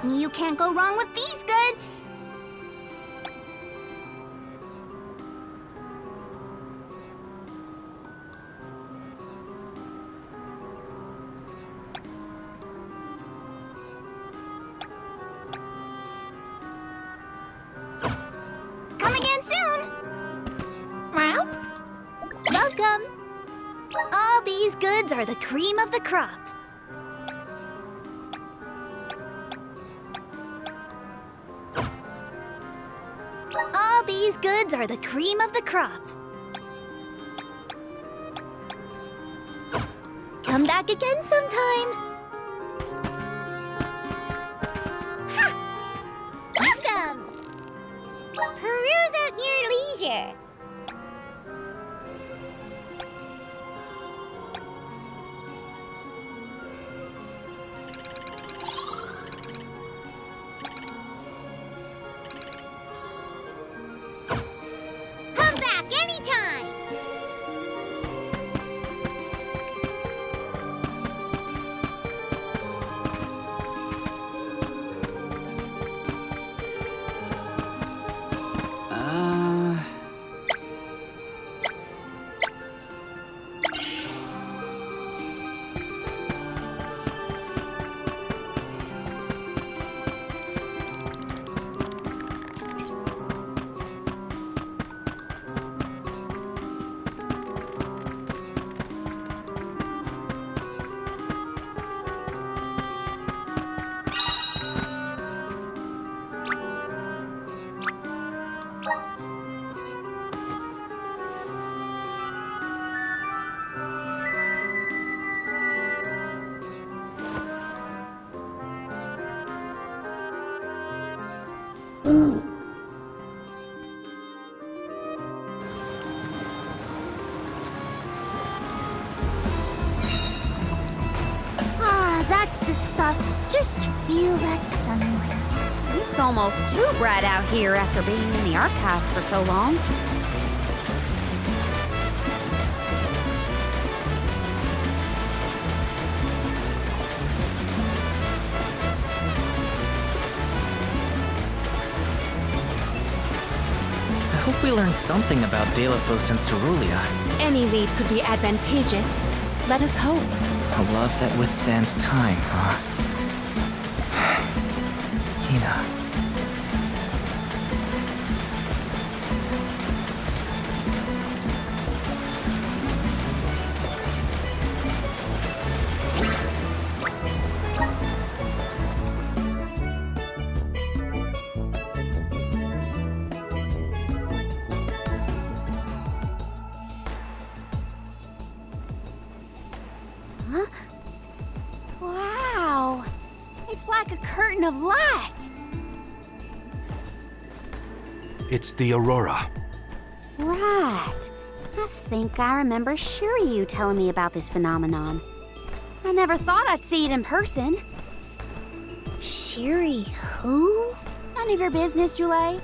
You can't go wrong with these goods. Come again soon. Meow. Welcome. All these goods are the cream of the crop. All these goods are the cream of the crop. Come back again sometime. Ha! Welcome! Peruse at your leisure. Come back anytime. Ah, that's the stuff. Just feel that sunlight. It's almost too bright out here after being in the archives for so long. I hope we learned something about Delafos and Cerulean. Any lead could be advantageous. Let us hope. A love that withstands time, huh? Hina. Wow! It's like a curtain of light. It's the Aurora. Right. I think I remember Shiryu telling me about this phenomenon. I never thought I'd see it in person. Shiri, who? None of your business, Jule.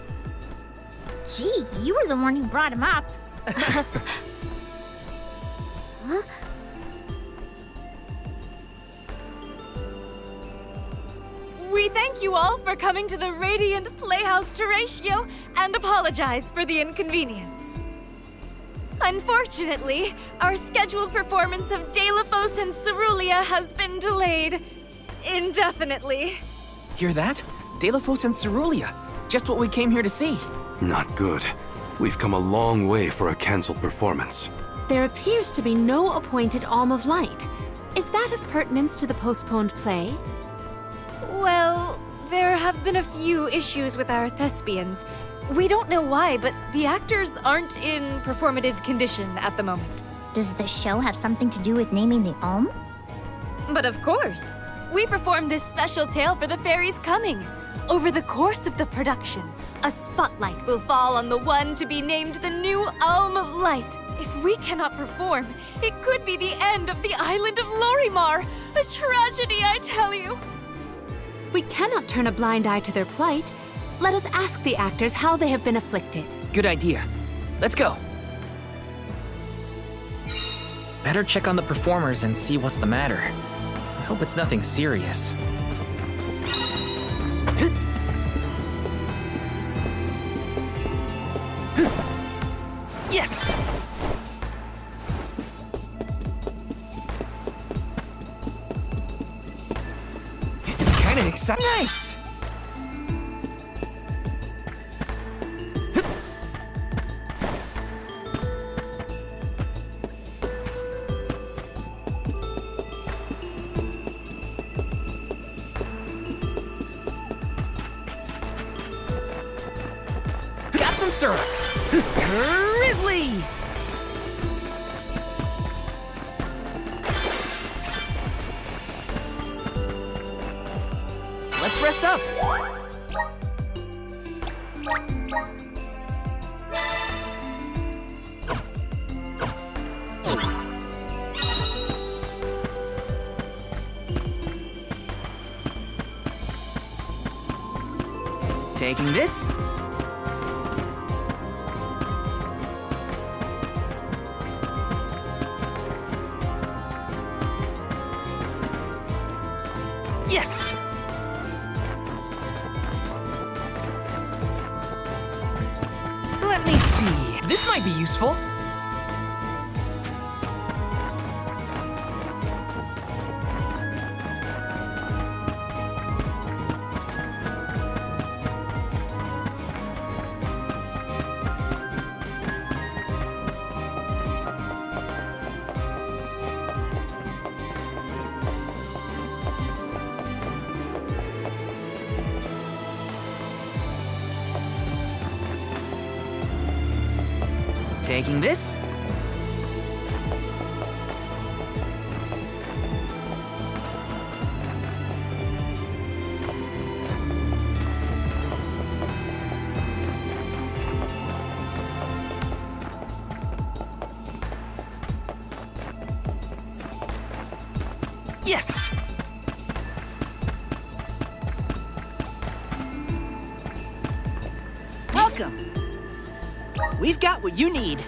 Gee, you were the one who brought him up. Huh? We thank you all for coming to the Radiant Playhouse Terratio and apologize for the inconvenience. Unfortunately, our scheduled performance of Delafos and Cerulean has been delayed indefinitely. Hear that? Delafos and Cerulean. Just what we came here to see. Not good. We've come a long way for a cancelled performance. There appears to be no appointed Alm of Light. Is that of pertinence to the postponed play? Well, there have been a few issues with our thespians. We don't know why, but the actors aren't in performative condition at the moment. Does the show have something to do with naming the Alm? But of course, we performed this special tale for the fairies coming. Over the course of the production, a spotlight will fall on the one to be named the new Alm of Light. If we cannot perform, it could be the end of the island of Lorimar. A tragedy, I tell you. We cannot turn a blind eye to their plight. Let us ask the actors how they have been afflicted. Good idea. Let's go. Better check on the performers and see what's the matter. Hope it's nothing serious. Yes! This is kind of exciting. Nice! Got some syrup. Grizzly! Let's rest up. Taking this. Yes! Let me see. This might be useful. Taking this. Yes! Welcome! We've got what you need.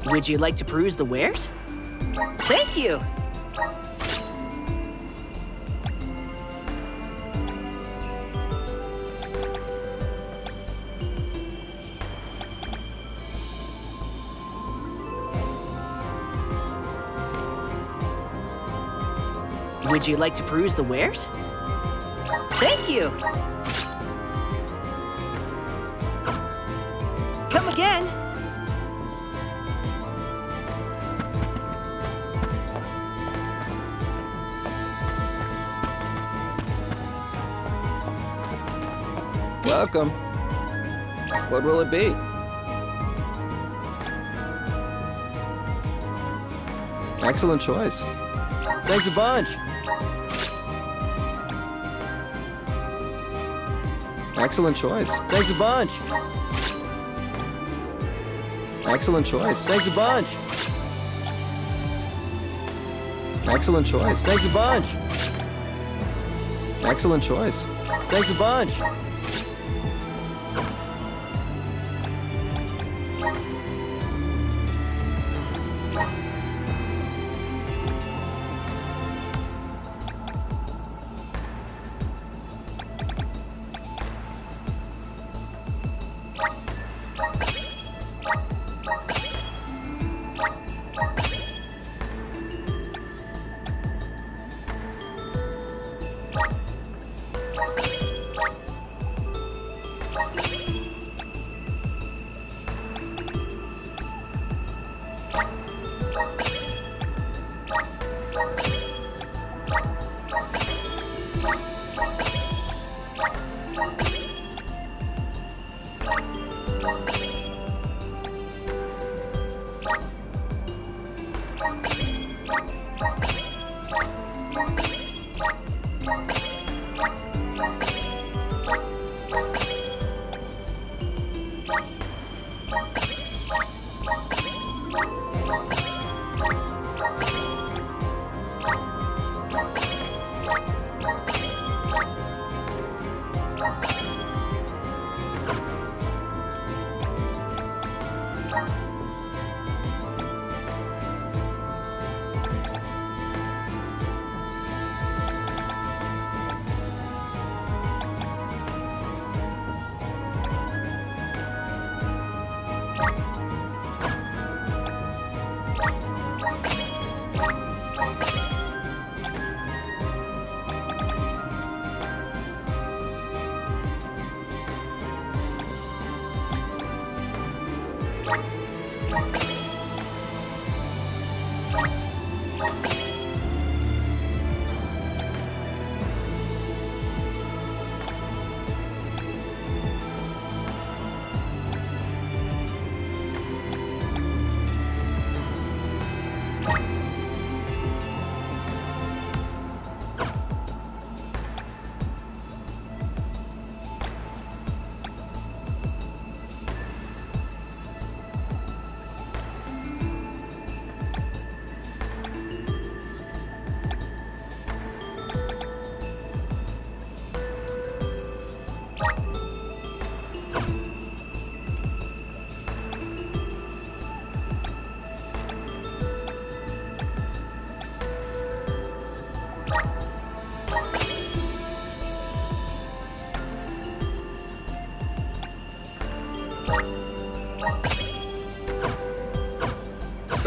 Would you like to peruse the wares? Thank you! Would you like to peruse the wares? Thank you! Come again! Welcome. What will it be? Excellent choice. Thanks a bunch. Excellent choice. Thanks a bunch. Excellent choice. Thanks a bunch. Excellent choice. Thanks a bunch. Excellent choice. Thanks a bunch.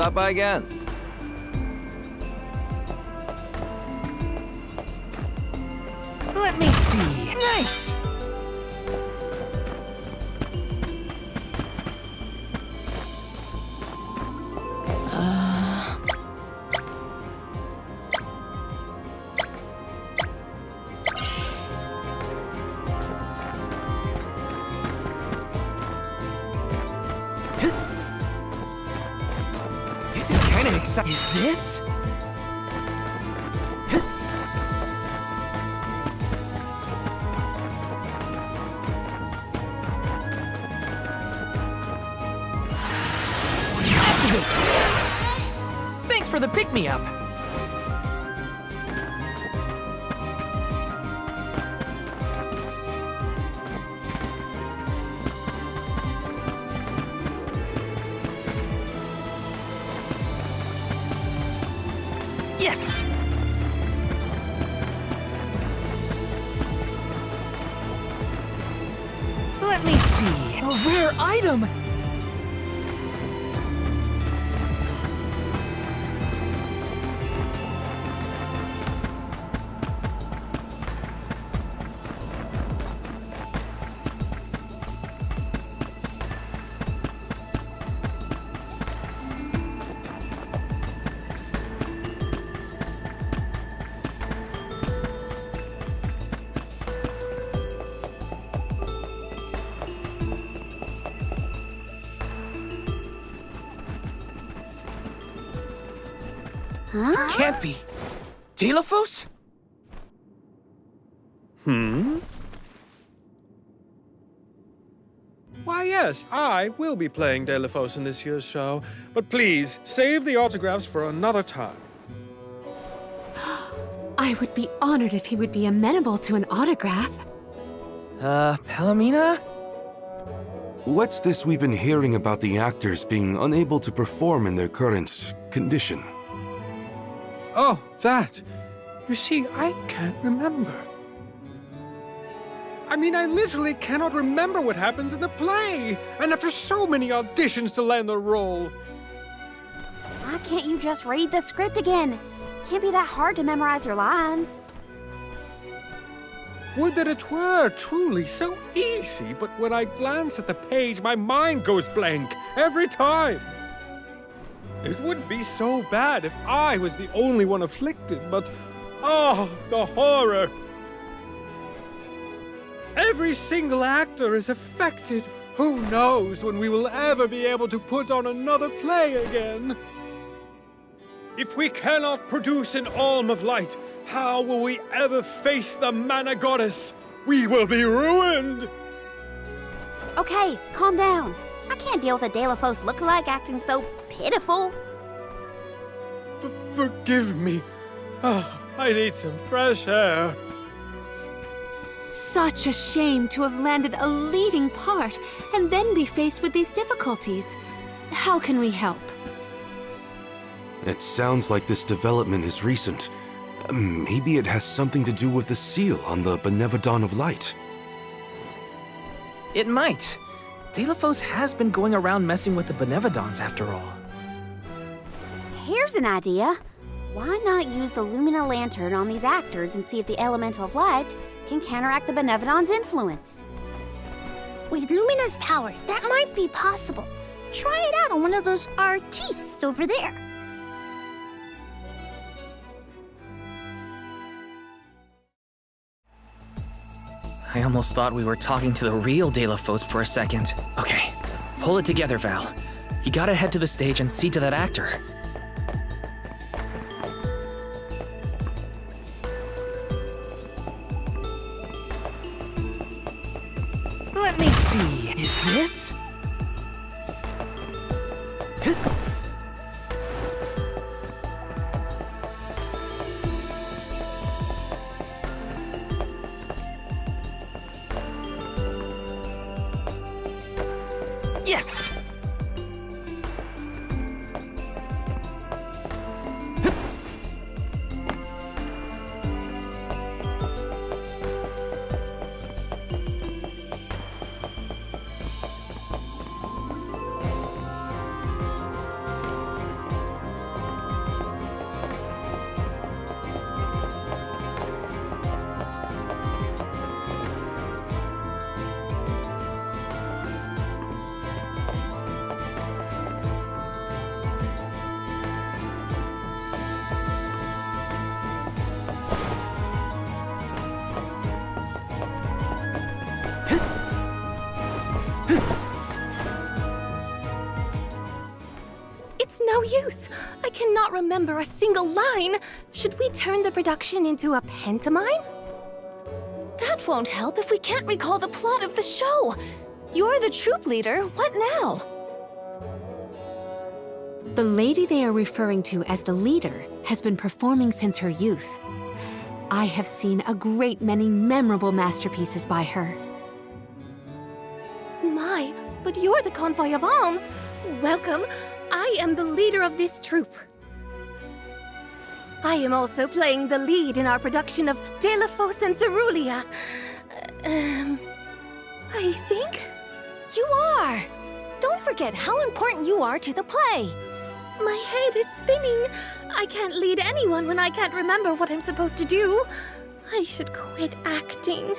Stop by again. Let me see. Nice! This is kind of exciting. Is this? Thanks for the pick-me-up. Yes! Let me see. A rare item! Huh? Can't be. Telephos? Why, yes, I will be playing Delphos in this year's show. But please, save the autographs for another time. I would be honored if he would be amenable to an autograph. Palomina? What's this we've been hearing about the actors being unable to perform in their current condition? Oh, that. You see, I can't remember. I mean, I literally cannot remember what happens in the play. And after so many auditions to land the role. Why can't you just read the script again? Can't be that hard to memorize your lines. Would that it were truly so easy, but when I glance at the page, my mind goes blank every time. It wouldn't be so bad if I was the only one afflicted, but oh, the horror! Every single actor is affected. Who knows when we will ever be able to put on another play again? If we cannot produce an Alm of Light, how will we ever face the Mana Goddess? We will be ruined! Okay, calm down. I can't deal with a Delphos lookalike acting so pitiful. Forgive me. Oh, I need some fresh air. Such a shame to have landed a leading part and then be faced with these difficulties. How can we help? It sounds like this development is recent. Maybe it has something to do with the seal on the Benevodon of Light. It might. Telephos has been going around messing with the Benevodons after all. Here's an idea. Why not use the Lumina Lantern on these actors and see if the Elemental of Light can counteract the Benevodon's influence? With Lumina's power, that might be possible. Try it out on one of those artistes over there. I almost thought we were talking to the real Telephos for a second. Okay, pull it together, Val. You gotta head to the stage and see to that actor. Let me see. Is this? Yes! no use. I cannot remember a single line. Should we turn the production into a pantomime? That won't help if we can't recall the plot of the show. You're the troop leader. What now? The lady they are referring to as the leader has been performing since her youth. I have seen a great many memorable masterpieces by her. My, but you're the convoy of alms. Welcome. I am the leader of this troupe. I am also playing the lead in our production of De La Fosse and Cerulean. I think? You are! Don't forget how important you are to the play. My head is spinning. I can't lead anyone when I can't remember what I'm supposed to do. I should quit acting.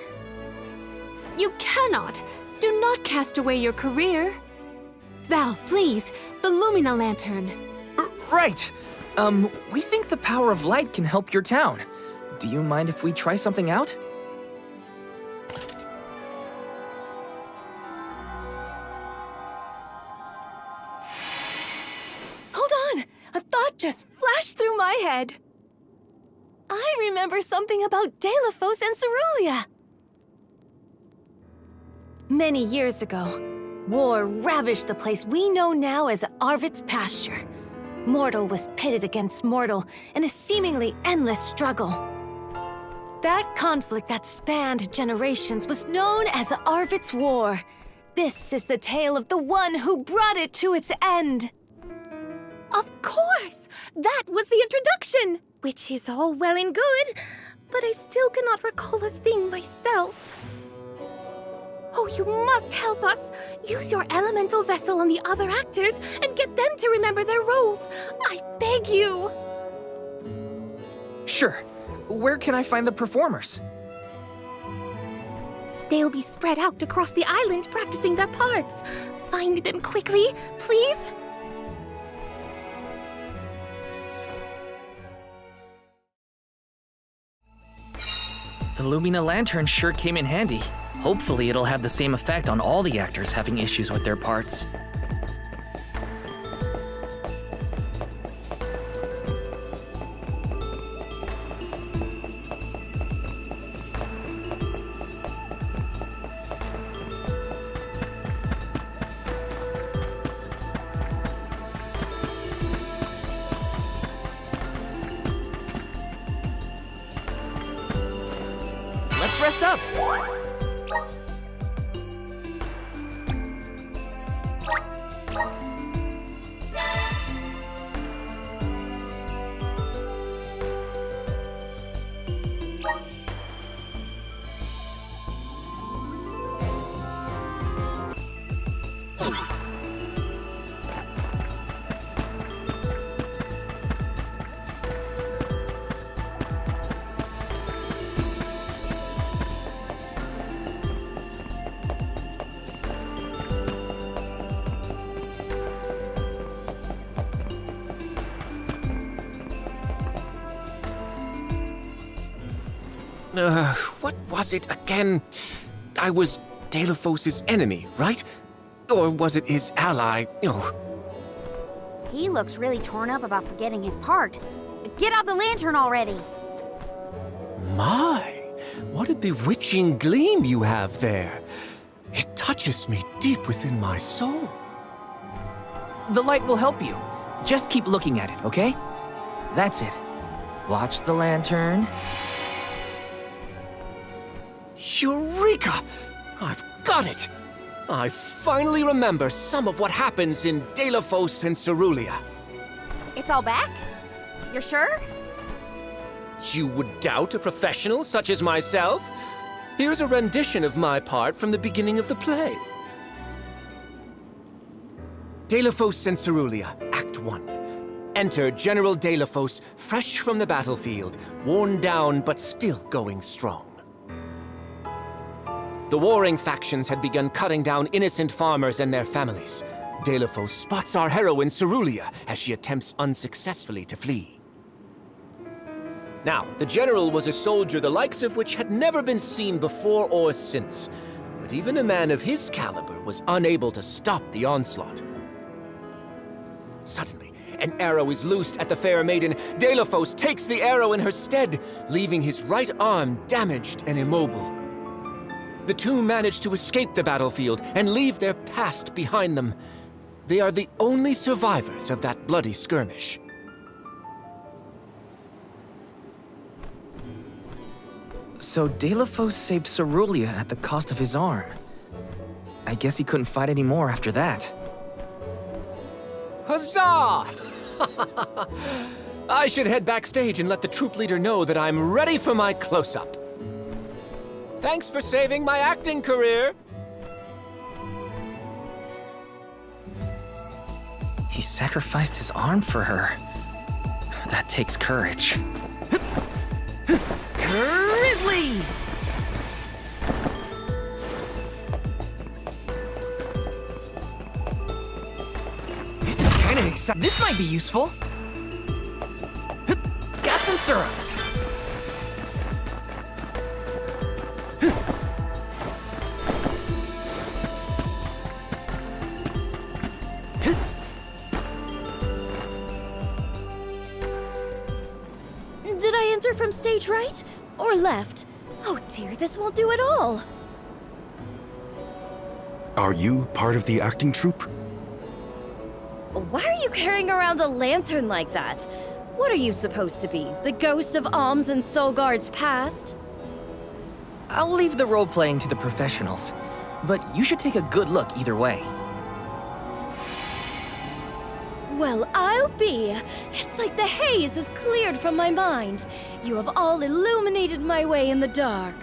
You cannot! Do not cast away your career. Val, please, the Lumina Lantern. Right. We think the power of light can help your town. Do you mind if we try something out? Hold on! A thought just flashed through my head. I remember something about De La Fosse and Cerulean. Many years ago, war ravaged the place we know now as Arvid's pasture. Mortal was pitted against mortal in a seemingly endless struggle. That conflict that spanned generations was known as Arvid's War. This is the tale of the one who brought it to its end. Of course! That was the introduction! Which is all well and good, but I still cannot recall a thing myself. Oh, you must help us! Use your elemental vessel on the other actors and get them to remember their roles! I beg you! Sure. Where can I find the performers? They'll be spread out across the island practicing their parts. Find them quickly, please! The Lumina Lantern sure came in handy. Hopefully it'll have the same effect on all the actors having issues with their parts. Let's rest up! What was it again? I was De La Fosse's enemy, right? Or was it his ally? Oh. He looks really torn up about forgetting his part. Get out the lantern already! My, what a bewitching gleam you have there. It touches me deep within my soul. The light will help you. Just keep looking at it, okay? That's it. Watch the lantern. Eureka! I've got it! I finally remember some of what happens in De La Fosse and Cerulean. It's all back? You're sure? You would doubt a professional such as myself? Here's a rendition of my part from the beginning of the play. De La Fosse and Cerulean, Act 1. Enter General De La Fosse, fresh from the battlefield, worn down but still going strong. The warring factions had begun cutting down innocent farmers and their families. De La Fosse spots our heroine Cerulean as she attempts unsuccessfully to flee. Now, the general was a soldier the likes of which had never been seen before or since, but even a man of his caliber was unable to stop the onslaught. Suddenly, an arrow is loosed at the fair maiden, Deilophos takes the arrow in her stead, leaving his right arm damaged and immobile. The two manage to escape the battlefield and leave their past behind them. They are the only survivors of that bloody skirmish. So Deilophos saved Cerulia at the cost of his arm. I guess he couldn't fight anymore after that. Huzzah! I should head backstage and let the troop leader know that I'm ready for my close-up. Thanks for saving my acting career. He sacrificed his arm for her. That takes courage. Grizzly! This is kind of exciting. This might be useful. Got some syrup. Did I enter from stage right? Or left? Oh dear, this won't do at all. Are you part of the acting troupe? Why are you carrying around a lantern like that? What are you supposed to be? The ghost of Alms and Solgard's past? I'll leave the role-playing to the professionals, but you should take a good look either way. Well, I'll be. It's like the haze is cleared from my mind. You have all illuminated my way in the dark.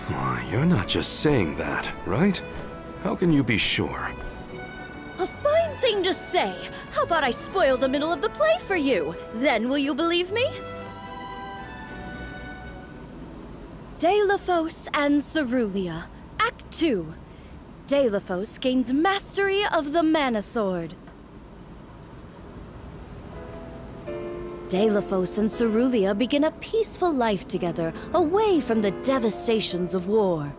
Why, you're not just saying that, right? How can you be sure? A fine thing to say. How about I spoil the middle of the play for you? Then will you believe me? Deilophos and Cerulia, Act 2. Deilophos gains mastery of the Mana Sword. Deilophos and Cerulia begin a peaceful life together, away from the devastations of war.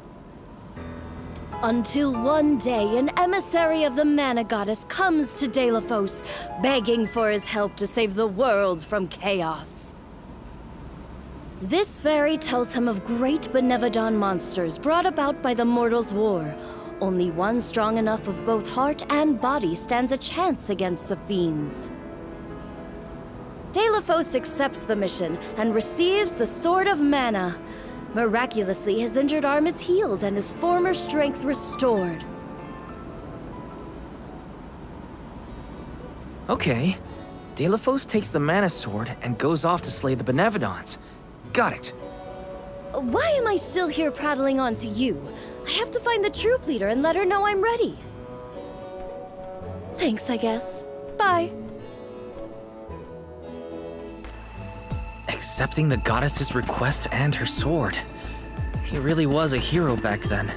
Until one day, an emissary of the Mana Goddess comes to Deilophos, begging for his help to save the world from chaos. This fairy tells him of great Benevodon monsters brought about by the mortals' war. Only one strong enough of both heart and body stands a chance against the fiends. Deilophos accepts the mission and receives the Sword of Mana. Miraculously, his injured arm is healed and his former strength restored. Okay. Deilophos takes the Mana Sword and goes off to slay the Benevodons. Got it. Why am I still here prattling on to you? I have to find the troop leader and let her know I'm ready. Thanks, I guess. Bye. Accepting the goddess's request and her sword. He really was a hero back then.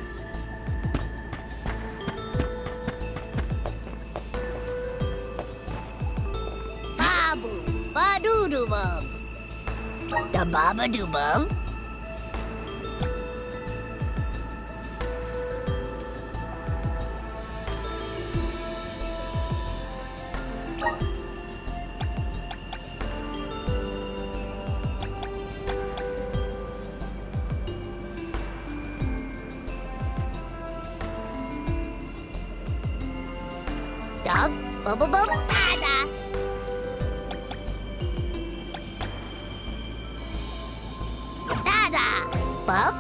Babu, ba-doo-doo-bum. Da baba-doo-bum. Dub, bub-bub-bub, da-da. Da-da, bub.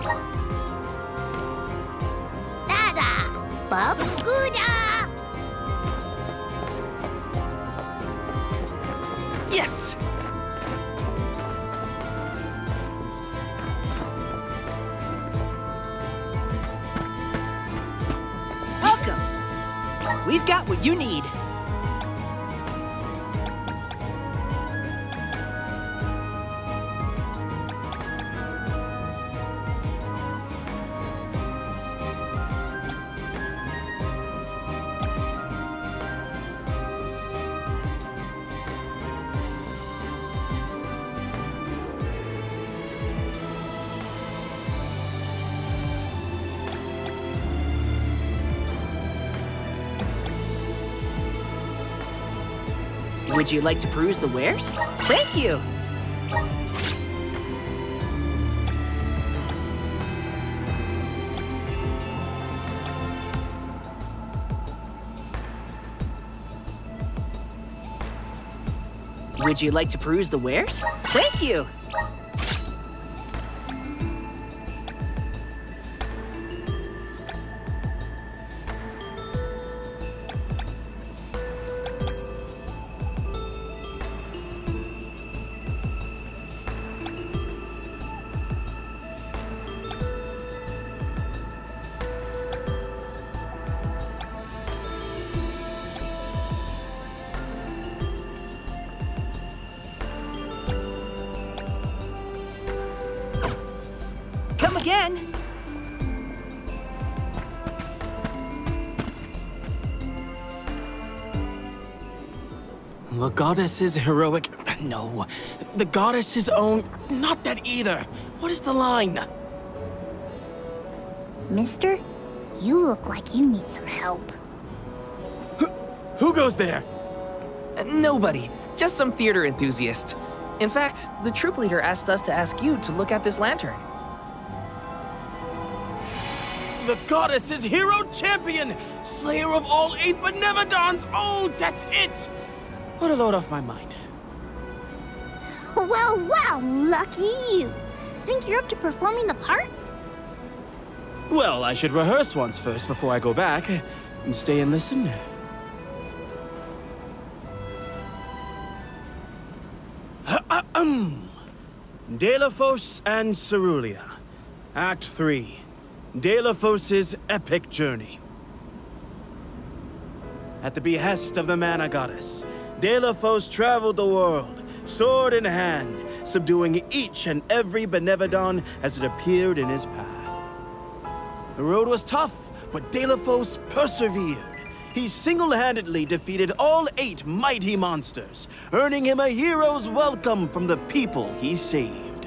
Da-da, bub, goo-da. Yes! Welcome! We've got what you need. Would you like to peruse the wares? Thank you! Would you like to peruse the wares? Thank you! Come again! The goddess's heroic... No. The goddess's own... Not that either. What is the line? Mister, you look like you need some help. Who goes there? Nobody. Just some theater enthusiast. In fact, the troop leader asked us to ask you to look at this lantern. The goddess's hero champion! Slayer of all 8 Benevodons! Oh, that's it! What a load off my mind. Well, well, lucky you. Think you're up to performing the part? Well, I should rehearse once first before I go back. And stay and listen. Delafos and Cerulia. Act 3. Delafos' epic journey. At the behest of the Mana Goddess, Delafos traveled the world, sword in hand, subduing each and every Benevodon as it appeared in his path. The road was tough, but Delafos persevered. He single-handedly defeated all 8 mighty monsters, earning him a hero's welcome from the people he saved.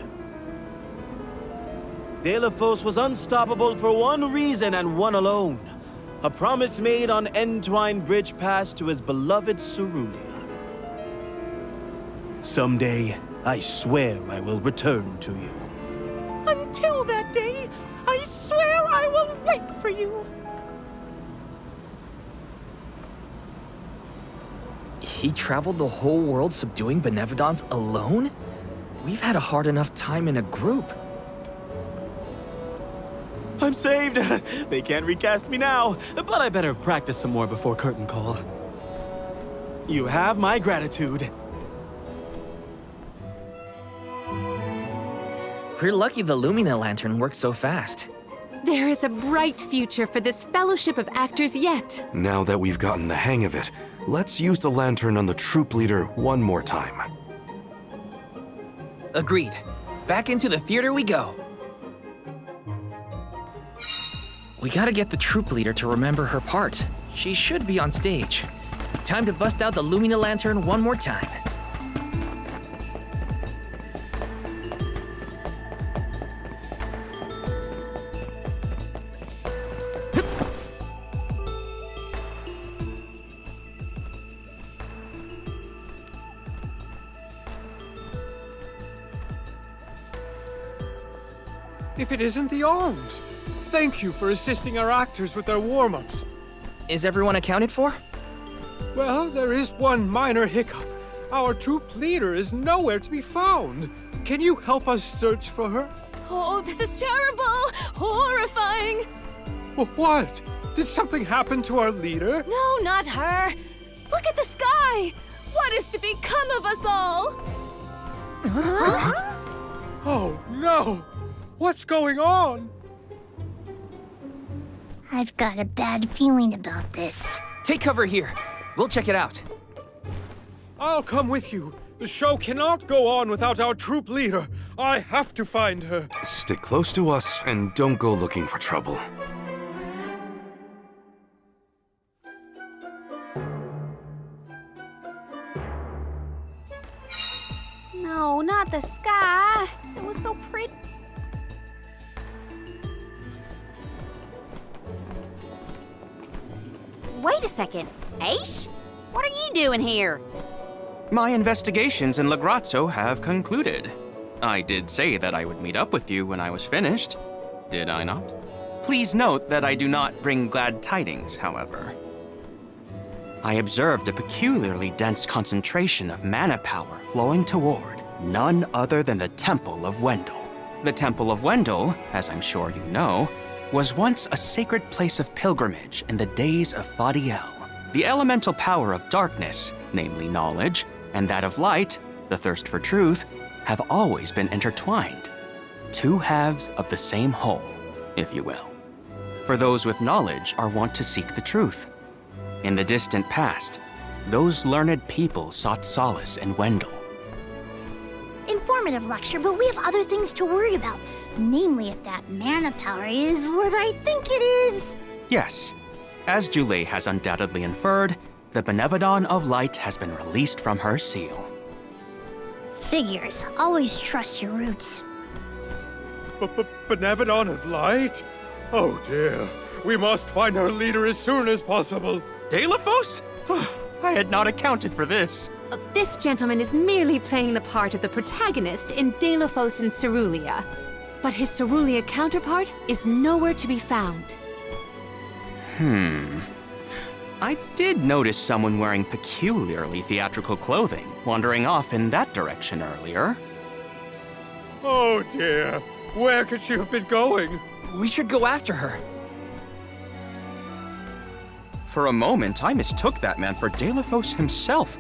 Delafos was unstoppable for one reason and one alone. A promise made on Entwine Bridge Pass to his beloved Cerulia. Someday, I swear I will return to you. Until that day, I swear I will wait for you. He traveled the whole world subduing Benevodons alone? We've had a hard enough time in a group. I'm saved. They can't recast me now, but I better practice some more before curtain call. You have my gratitude. We're lucky the Lumina lantern works so fast. There is a bright future for this fellowship of actors yet. Now that we've gotten the hang of it, let's use the lantern on the troop leader one more time. Agreed. Back into the theater we go. We gotta get the troop leader to remember her part. She should be on stage. Time to bust out the Lumina lantern one more time. If it isn't the arms! Thank you for assisting our actors with their warm-ups. Is everyone accounted for? Well, there is one minor hiccup. Our troop leader is nowhere to be found. Can you help us search for her? Oh, this is terrible! Horrifying! What? Did something happen to our leader? No, not her! Look at the sky! What is to become of us all? Oh, no! What's going on? I've got a bad feeling about this. Take cover here. We'll check it out. I'll come with you. The show cannot go on without our troop leader. I have to find her. Stick close to us and don't go looking for trouble. No, not the sky. It was so pretty. Wait a second. Aish? What are you doing here? My investigations in Lagrazzo have concluded. I did say that I would meet up with you when I was finished, did I not? Please note that I do not bring glad tidings, however. I observed a peculiarly dense concentration of mana power flowing toward none other than the Temple of Wendell. The Temple of Wendell, as I'm sure you know, was once a sacred place of pilgrimage in the days of Fadiel. The elemental power of darkness, namely knowledge, and that of light, the thirst for truth, have always been intertwined. Two halves of the same whole, if you will. For those with knowledge are wont to seek the truth. In the distant past, those learned people sought solace in Wendell. Informative lecture, but we have other things to worry about. Namely, if that mana power is what I think it is. Yes, as Julie has undoubtedly inferred, the Benevodon of Light has been released from her seal. Figures. Always trust your roots. Benevodon of Light? Oh dear. We must find our leader as soon as possible. Delaphos? I had not accounted for this. This gentleman is merely playing the part of the protagonist in Delaphos and Cerulia. But his Cerulia counterpart is nowhere to be found. I did notice someone wearing peculiarly theatrical clothing wandering off in that direction earlier. Oh dear. Where could she have been going? We should go after her. For a moment, I mistook that man for Delaphos himself.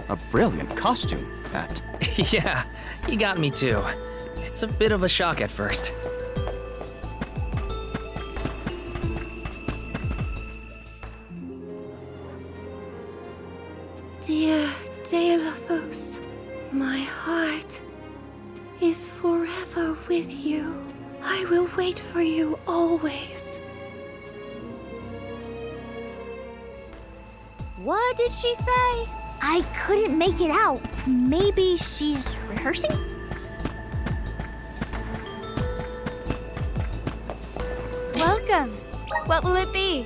A brilliant costume, that. Yeah, he got me too. It's a bit of a shock at first. Dear Delaphos, my heart is forever with you. I will wait for you always. What did she say? I couldn't make it out. Maybe she's rehearsing? Welcome. What will it be?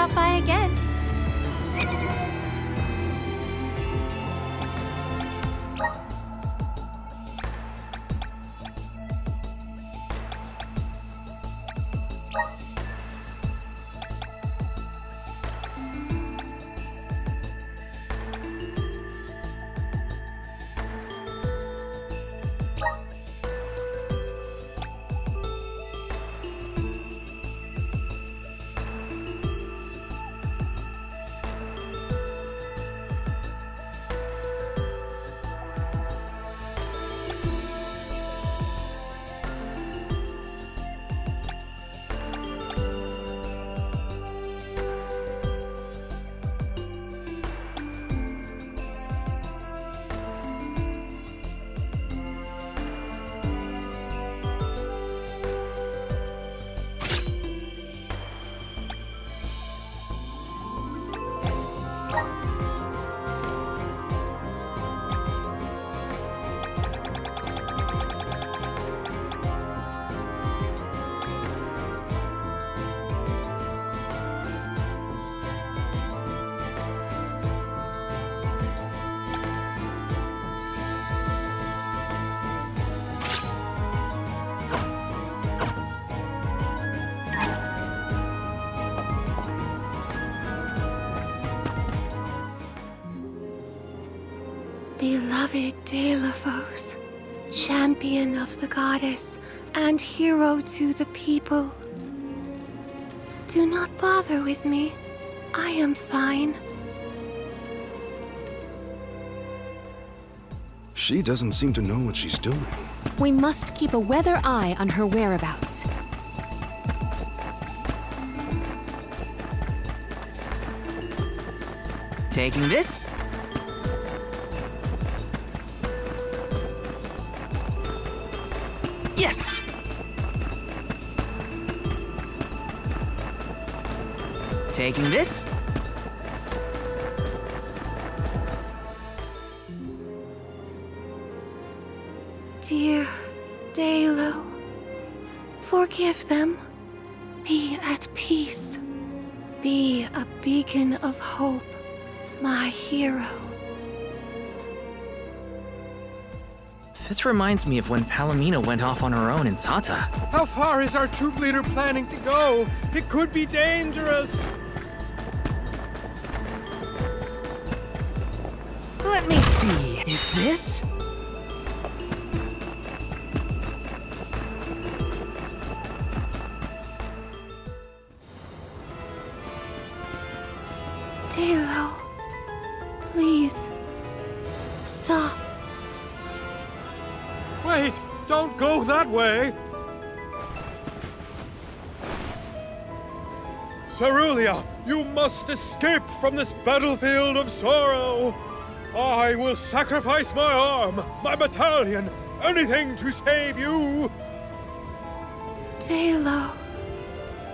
stop by again. Beloved Deilophos, champion of the goddess and hero to the people. Do not bother with me. I am fine. She doesn't seem to know what she's doing. We must keep a weather eye on her whereabouts. Taking this? Yes! Taking this? Dear Deilo, forgive them. Be at peace. Be a beacon of hope, my hero. This reminds me of when Palomino went off on her own in Tata. How far is our troop leader planning to go? It could be dangerous. Let me see. Is this? Deilo, please, stop. Wait, don't go that way! Cerulia, you must escape from this battlefield of sorrow! I will sacrifice my arm, my battalion, anything to save you! Deilo,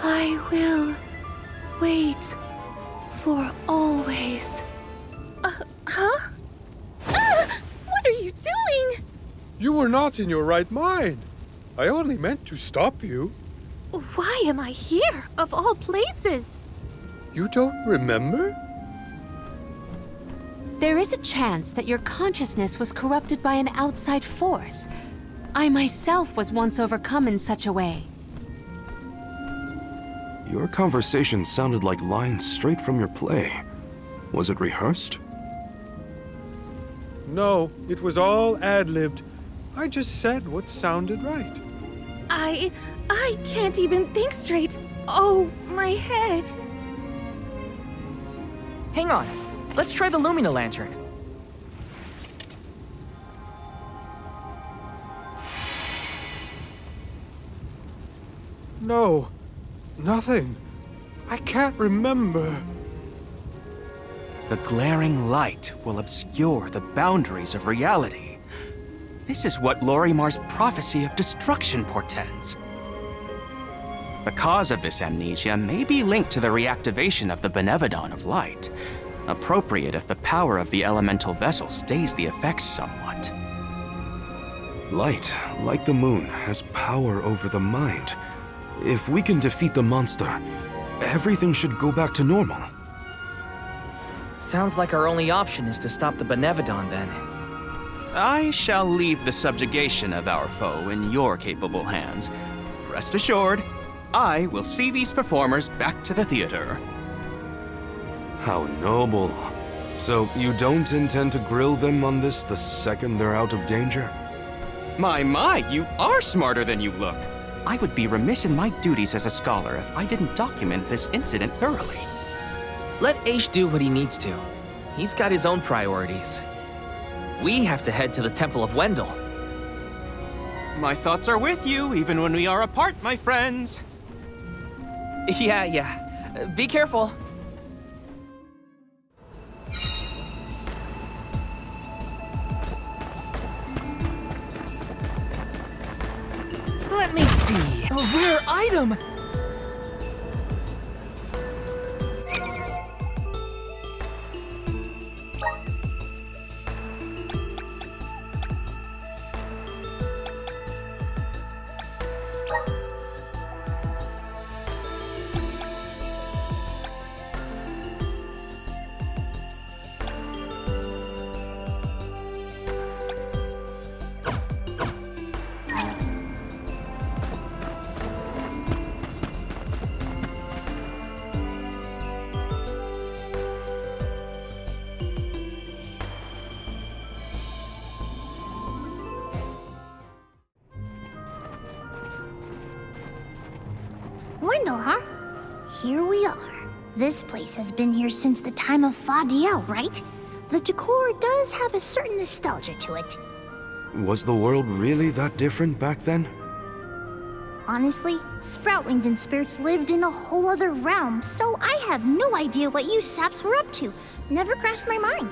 I will wait for always. Huh? Ah! What are you doing? You were not in your right mind. I only meant to stop you. Why am I here, of all places? You don't remember? There is a chance that your consciousness was corrupted by an outside force. I myself was once overcome in such a way. Your conversation sounded like lines straight from your play. Was it rehearsed? No, it was all ad-libbed. I just said what sounded right. I can't even think straight. Oh, my head. Hang on. Let's try the Lumina Lantern. No, nothing. I can't remember. The glaring light will obscure the boundaries of reality. This is what Lorimar's prophecy of destruction portends. The cause of this amnesia may be linked to the reactivation of the Benevodon of Light, appropriate if the power of the elemental vessel stays the effects somewhat. Light, like the moon, has power over the mind. If we can defeat the monster, everything should go back to normal. Sounds like our only option is to stop the Benevodon then. I shall leave the subjugation of our foe in your capable hands. Rest assured, I will see these performers back to the theater. How noble. So you don't intend to grill them on this the second they're out of danger? My, you are smarter than you look. I would be remiss in my duties as a scholar if I didn't document this incident thoroughly. Let Aish do what he needs to. He's got his own priorities. We have to head to the Temple of Wendell. My thoughts are with you, even when we are apart, my friends. Yeah. Be careful. Let me see. A rare item! Wendell, huh? Here we are. This place has been here since the time of Fadiel, right? The decor does have a certain nostalgia to it. Was the world really that different back then? Honestly, Sproutwings and spirits lived in a whole other realm, so I have no idea what you saps were up to. Never crossed my mind.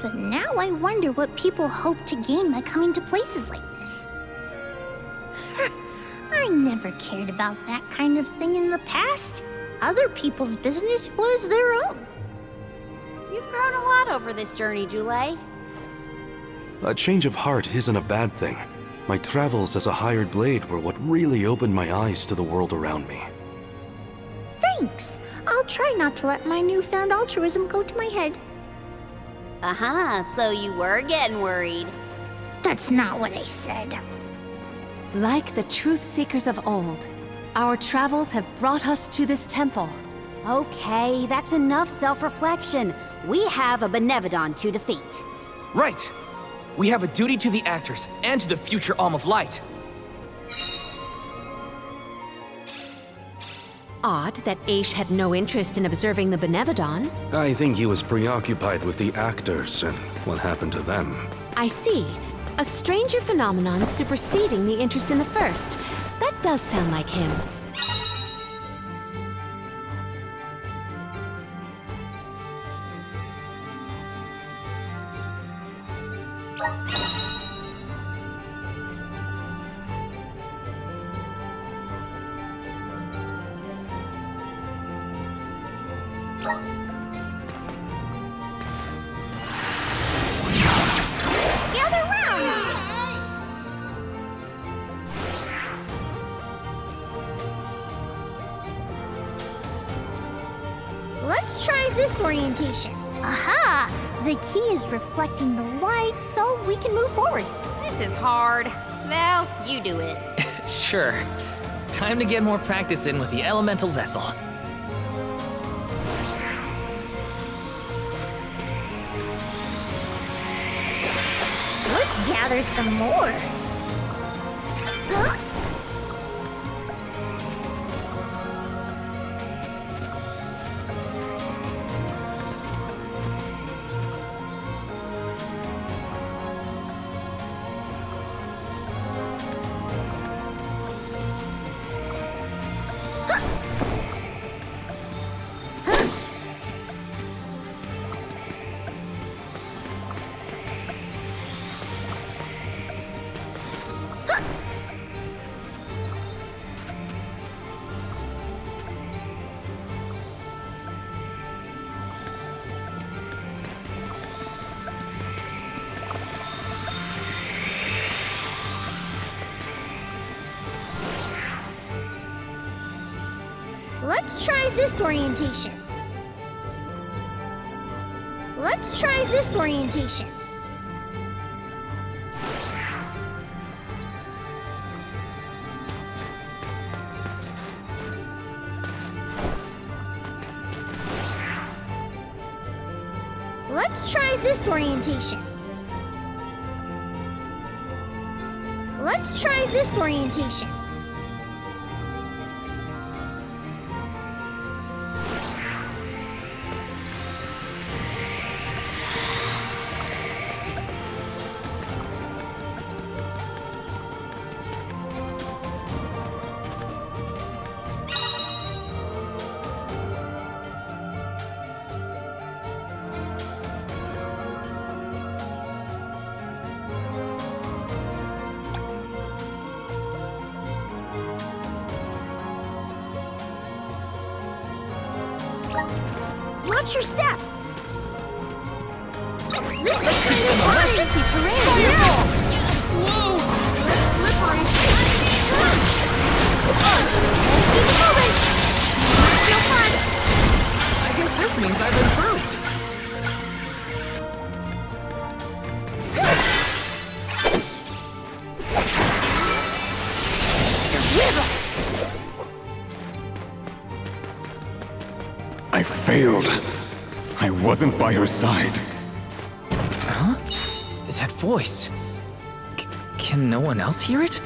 But now I wonder what people hope to gain by coming to places like this. I never cared about that kind of thing in the past. Other people's business was their own. You've grown a lot over this journey, Jule. A change of heart isn't a bad thing. My travels as a hired blade were what really opened my eyes to the world around me. Thanks. I'll try not to let my newfound altruism go to my head. So you were getting worried. That's not what I said. Like the truth seekers of old, our travels have brought us to this temple. Okay, that's enough self-reflection. We have a Benevodon to defeat. Right. We have a duty to the actors and to the future Alm of Light. Odd that Aish had no interest in observing the Benevodon. I think he was preoccupied with the actors and what happened to them. I see. A stranger phenomenon superseding the interest in the first. That does sound like him. Let's try this orientation. Aha! The key is reflecting the light so we can move forward. This is hard. Well, you do it. Sure. Time to get more practice in with the elemental vessel. Let's gather some more. Huh? Let's try this orientation. Let's try this orientation. Let's try this orientation. Let's try this orientation. Watch your step! This is kind of tricky terrain! Yeah. Whoa! That's slippery! Keep moving! No fun! I guess this means I've improved. I failed. I wasn't by her side. Huh? That voice. Can no one else hear it?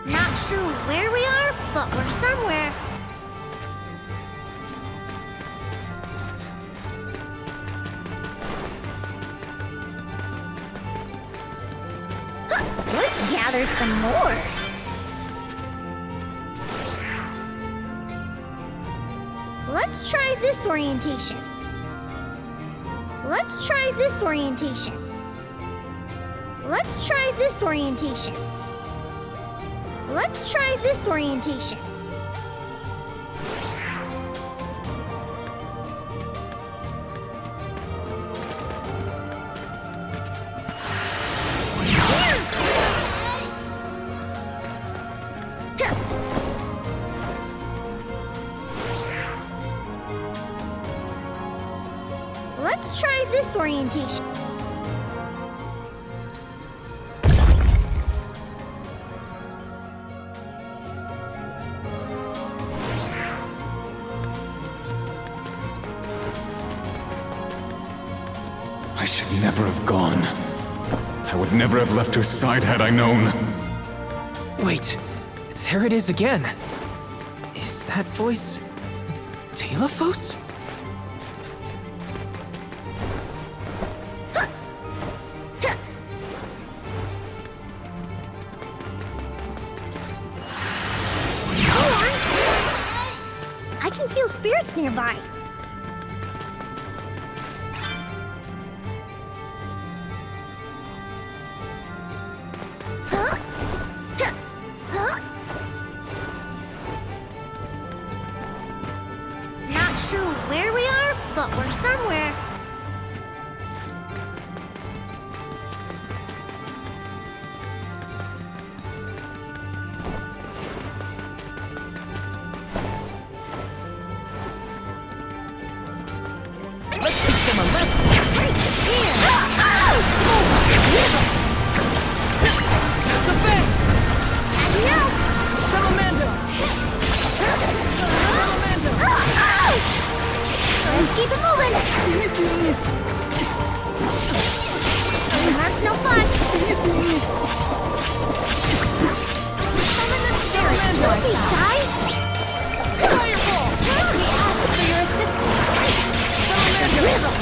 Not sure where we are, but we're somewhere. Let's gather some more. Let's try this orientation. Let's try this orientation. Let's try this orientation. Let's try this orientation. Let's try this orientation. I should never have gone. I would never have left her side had I known. Wait, there it is again. Is that voice Telephos? I can feel spirits nearby. Not sure where we are, but we're somewhere. Let's teach them a lesson. Right here. That's a fist! No. Salamander! Let's keep it moving. That's no fuss. Spirits, don't be shy. Fireball! We asked for your assistance. Salamander!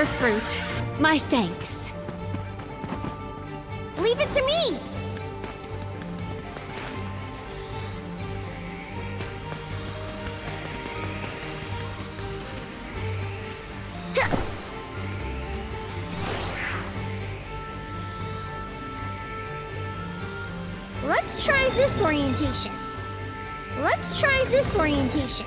your fruit. My thanks. Leave it to me! Let's try this orientation. Let's try this orientation.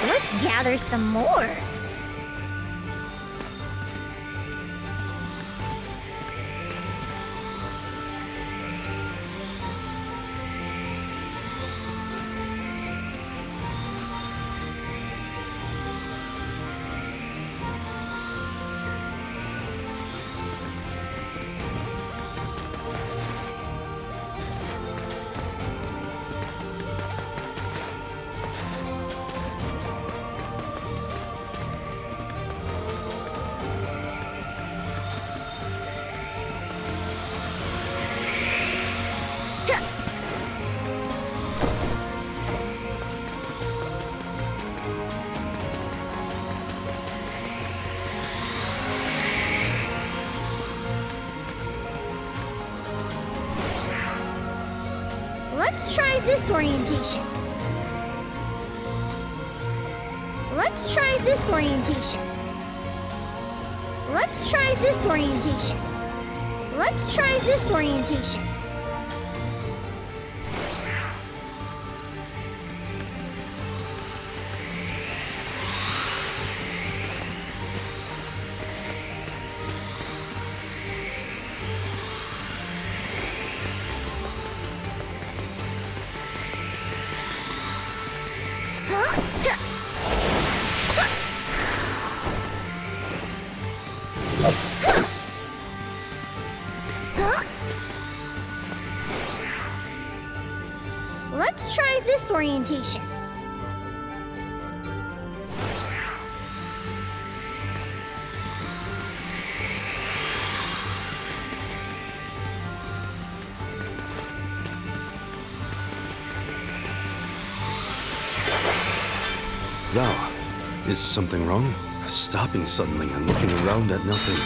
Let's gather some more. Let's try this orientation. Let's try this orientation. Let's try this orientation. Let's try this orientation. Let's try this orientation. Thou, is something wrong? Stopping suddenly and looking around at nothing.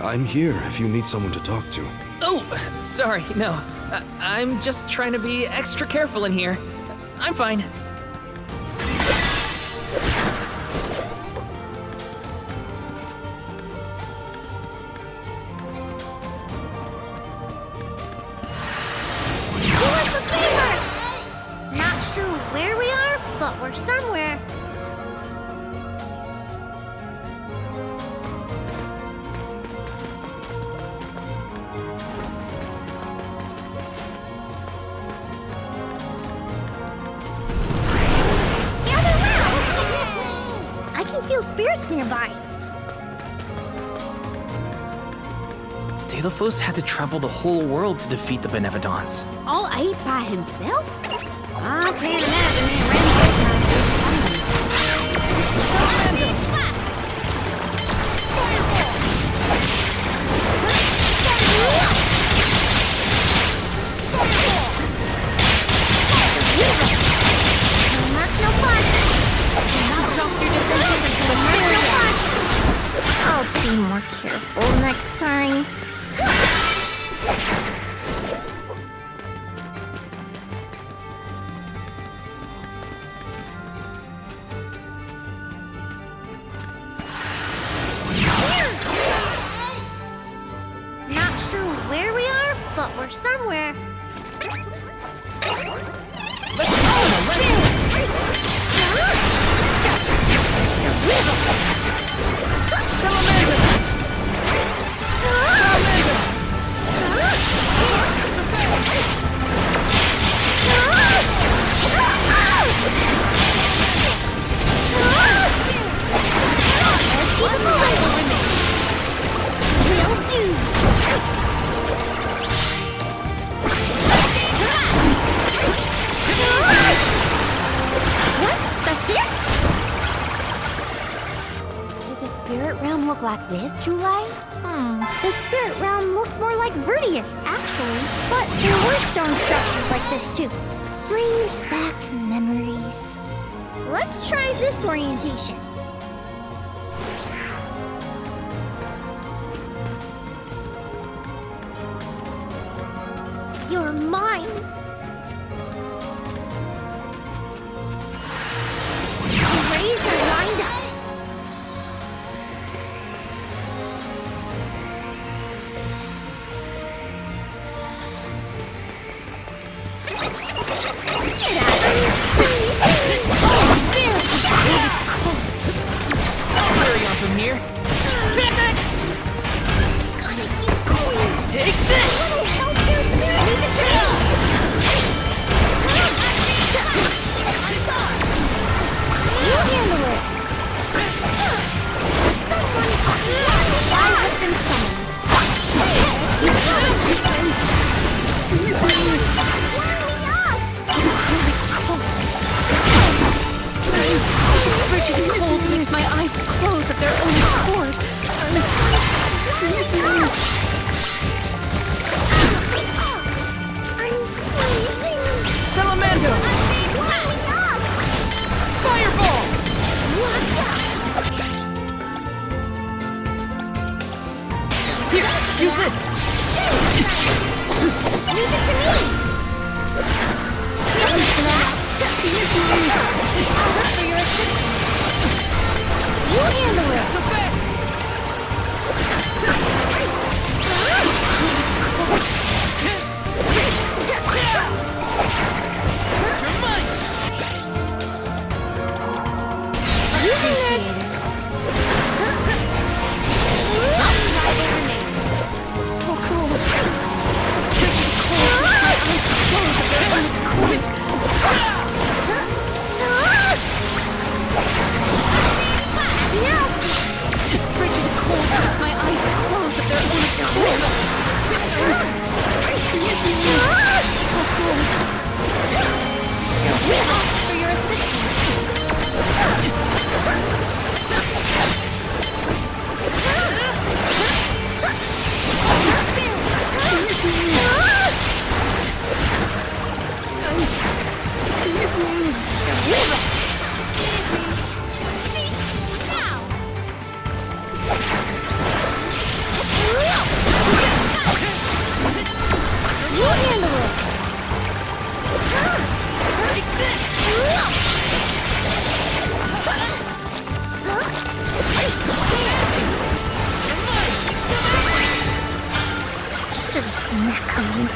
I'm here if you need someone to talk to. Oh, sorry, no. I'm just trying to be extra careful in here. I'm fine. Do us a favor! Not sure where we are, but we're somewhere. I can feel spirits nearby. Delophos had to travel the whole world to defeat the Benevodons. All 8 by himself? I can't imagine him running this time. I'll be more careful next time. Not sure where we are, but we're somewhere. this, July? The spirit realm looked more like Vertius, actually. But there were stone structures like this, too. Brings back memories. Let's try this orientation. You're mine. The rays are lined up. From here. Next! Gotta keep going. Take this! A little help here, Spirit. Leave it to me. You handle it. I have been summoned. Frigid cold makes my eyes close of their own accord. Salamando! Fireball! Here, use this! Leave it to me. You handle it. So fast! You're mine! Using this. So cool. Frigid cold makes my eyes close of their own accord. Frigid cold makes my eyes close of their own accord. So cold. We ask for your assistance. You handle it. Should have seen that coming.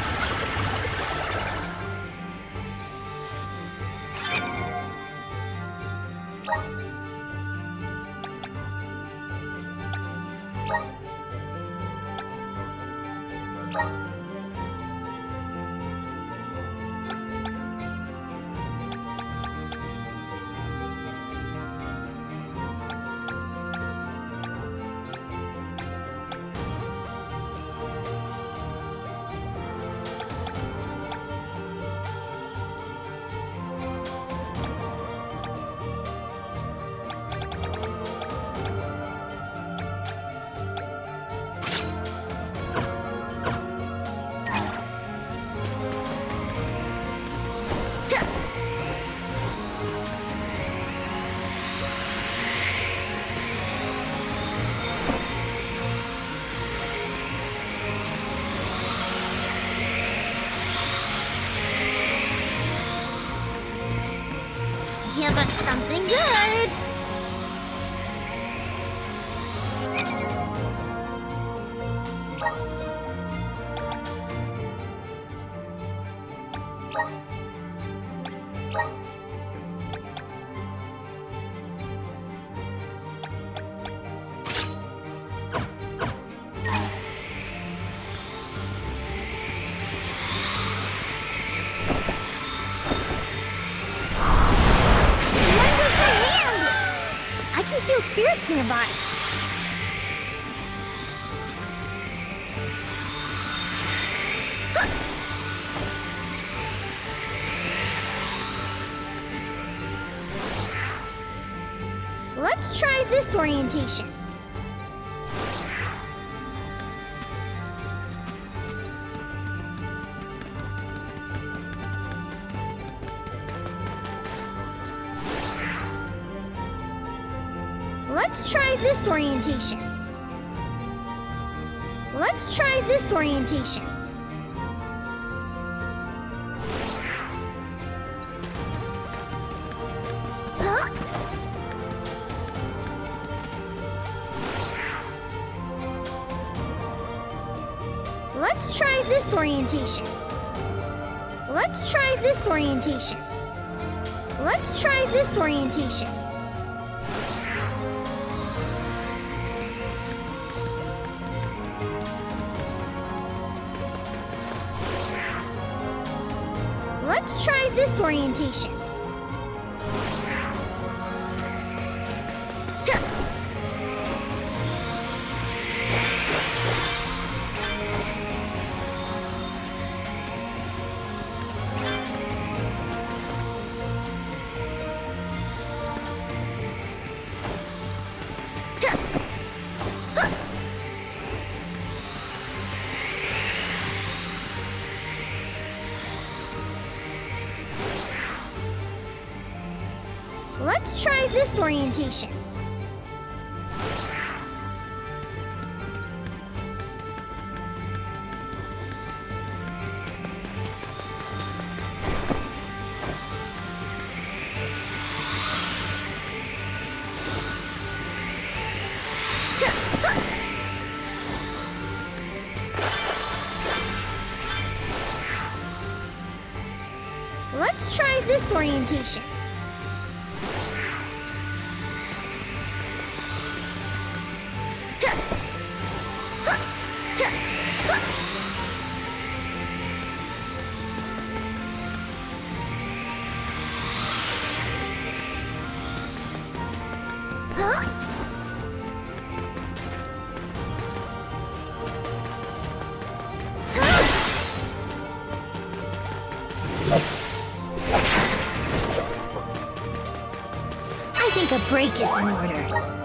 Give us something good. I can feel spirits nearby. Let's try this orientation. Let's try this orientation. Let's try this orientation. Huh? Let's try this orientation. Let's try this orientation. Let's try this orientation. Let's try this orientation. Let's try this orientation. Let's try this orientation. I think a break is in order.